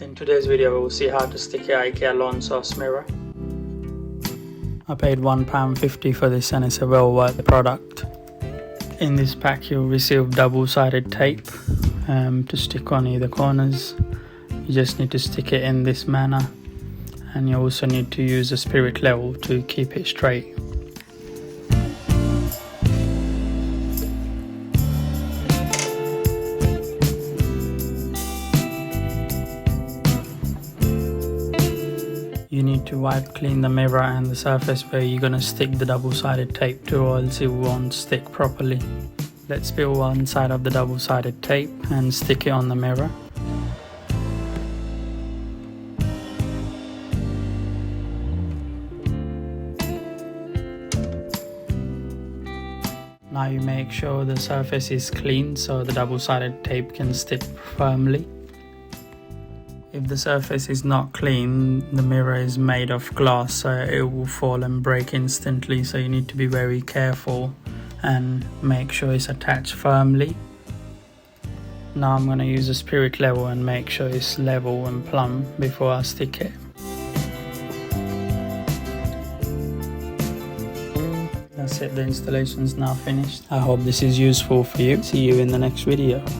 In today's video we will see how to stick your IKEA LÖNSÅS mirror. I paid £1.50 for this and it's a well worth the product. In this pack you'll receive double-sided tape to stick on either corners. You just need to stick it in this manner, and you also need to use a spirit level to keep it straight. You need to wipe clean the mirror and the surface where you're going to stick the double-sided tape to, or else it won't stick properly. Let's peel one side of the double-sided tape and stick it on the mirror. Now you make sure the surface is clean so the double-sided tape can stick firmly. If the surface is not clean, the mirror is made of glass, so it will fall and break instantly, so you need to be very careful and make sure it's attached firmly. Now I'm going to use a spirit level and make sure it's level and plumb before I stick it. That's it, the installation is now finished. I hope this is useful for you. See you in the next video.